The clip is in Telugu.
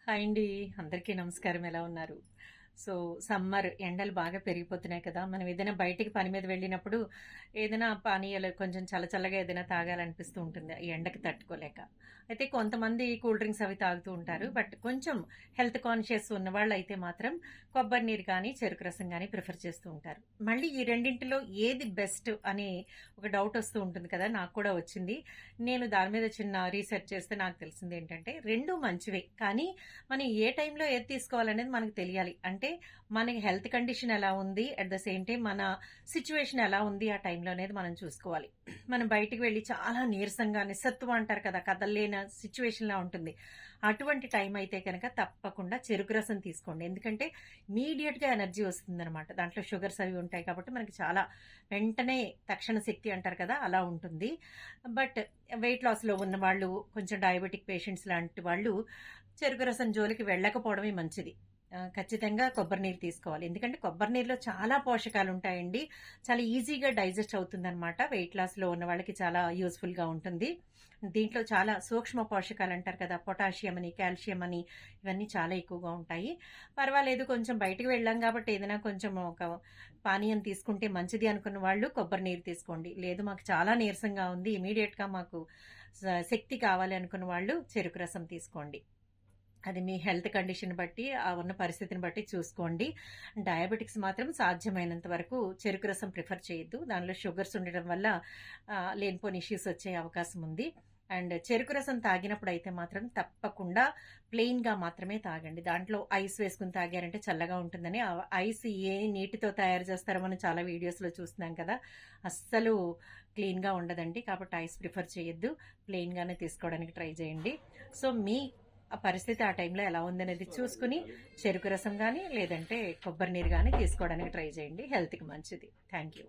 హాయ్ అండి. అందరికీ నమస్కారం. ఎలా ఉన్నారు? సో, సమ్మర్ ఎండలు బాగా పెరిగిపోతున్నాయి కదా! మనం ఏదైనా బయటికి పని మీద వెళ్ళినప్పుడు ఏదైనా పానీయాలు కొంచెం చల్లచల్లగా ఏదైనా తాగాలనిపిస్తూ ఉంటుంది. ఈ ఎండకి తట్టుకోలేక. అయితే కొంతమంది కూల్ డ్రింక్స్ అవి తాగుతూ ఉంటారు. బట్ కొంచెం హెల్త్ కాన్షియస్ ఉన్నవాళ్ళైతే మాత్రం కొబ్బరి నీరు గానీ, చెరుకు రసం గానీ ప్రిఫర్ చేస్తూ ఉంటారు. మళ్ళీ ఈ రెండింటిలో ఏది బెస్ట్ అని ఒక డౌట్ వస్తూ ఉంటుంది కదా! నాకు కూడా వచ్చింది. నేను దాని మీద చిన్న రీసెర్చ్ చేస్తే నాకు తెలిసిందేంటంటే 2 మంచివే. కానీ మనం ఏ టైంలో ఏది తీసుకోవాలనేది మనకు తెలియాలి. అంటే మనకి హెల్త్ కండిషన్ ఎలా ఉంది, అట్ ద సేమ్ టైం మన సిచ్యువేషన్ ఎలా ఉంది ఆ టైంలో అనేది మనం చూసుకోవాలి. మనం బయటికి వెళ్ళి చాలా నీరసంగా నిస్సత్తువ అంటారు కదా, కదలలేని సిచ్యువేషన్లా ఉంటుంది. అటువంటి టైం అయితే కనుక తప్పకుండా చెరుకు రసం తీసుకోండి. ఎందుకంటే ఇమీడియట్గా ఎనర్జీ వస్తుందన్నమాట. దాంట్లో షుగర్స్ అవి ఉంటాయి కాబట్టి మనకి చాలా వెంటనే తక్షణ శక్తి అంటారు కదా, అలా ఉంటుంది. బట్ వెయిట్ లాస్లో ఉన్న వాళ్ళు, కొంచెం డయాబెటిక్ పేషెంట్స్ లాంటి వాళ్ళు చెరుకు రసం జోలికి వెళ్ళకపోవడమే మంచిది. ఖచ్చితంగా కొబ్బరి నీరు తీసుకోవాలి. ఎందుకంటే కొబ్బరి నీరులో చాలా పోషకాలు ఉంటాయండి. చాలా ఈజీగా డైజెస్ట్ అవుతుందన్నమాట. వెయిట్ లాస్‌లో ఉన్న వాళ్ళకి చాలా యూజ్‌ఫుల్‌గా ఉంటుంది. దీంట్లో చాలా సూక్ష్మ పోషకాలు అంటారు కదా, పొటాషియం అని, కాల్షియం అని, ఇవన్నీ చాలా ఎక్కువగా ఉంటాయి. పర్వాలేదు, కొంచెం బయటికి వెళ్ళాం కాబట్టి ఏదైనా కొంచెం ఒక పానీయం తీసుకుంటే మంచిది అనుకున్న వాళ్ళు కొబ్బరి నీరు తీసుకోండి. లేదు మాకు చాలా నీరసంగా ఉంది, ఇమ్మీడియేట్‌గా మాకు శక్తి కావాలి అనుకున్న వాళ్ళు చెరుకు రసం తీసుకోండి. అది మీ హెల్త్ కండిషన్ బట్టి, ఆ ఉన్న పరిస్థితిని బట్టి చూసుకోండి. డయాబెటిక్స్ మాత్రం సాధ్యమైనంత వరకు చెరుకు రసం ప్రిఫర్ చేయొద్దు. దానిలో షుగర్స్ ఉండడం వల్ల లేనిపోని ఇష్యూస్ వచ్చే అవకాశం ఉంది. అండ్ చెరుకు రసం తాగినప్పుడు అయితే మాత్రం తప్పకుండా ప్లెయిన్‌గా మాత్రమే తాగండి. దాంట్లో ఐస్ వేసుకొని తాగారంటే చల్లగా ఉంటుందని. ఆ ఐస్ ఏ నీటితో తయారు చేస్తారో మనం చాలా వీడియోస్‌లో చూస్తున్నాం కదా! అస్సలు క్లీన్‌గా ఉండదండి. కాబట్టి ఐస్ ప్రిఫర్ చేయొద్దు. ప్లెయిన్‌గానే తీసుకోవడానికి ట్రై చేయండి. సో, మీ ఆ పరిస్థితి ఆ టైంలో ఎలా ఉందనేది చూసుకుని చెరుకు రసం గానీ, లేదంటే కొబ్బరి నీరు గానీ తీసుకోవడానికి ట్రై చేయండి. హెల్త్‌కి మంచిది. Thank you.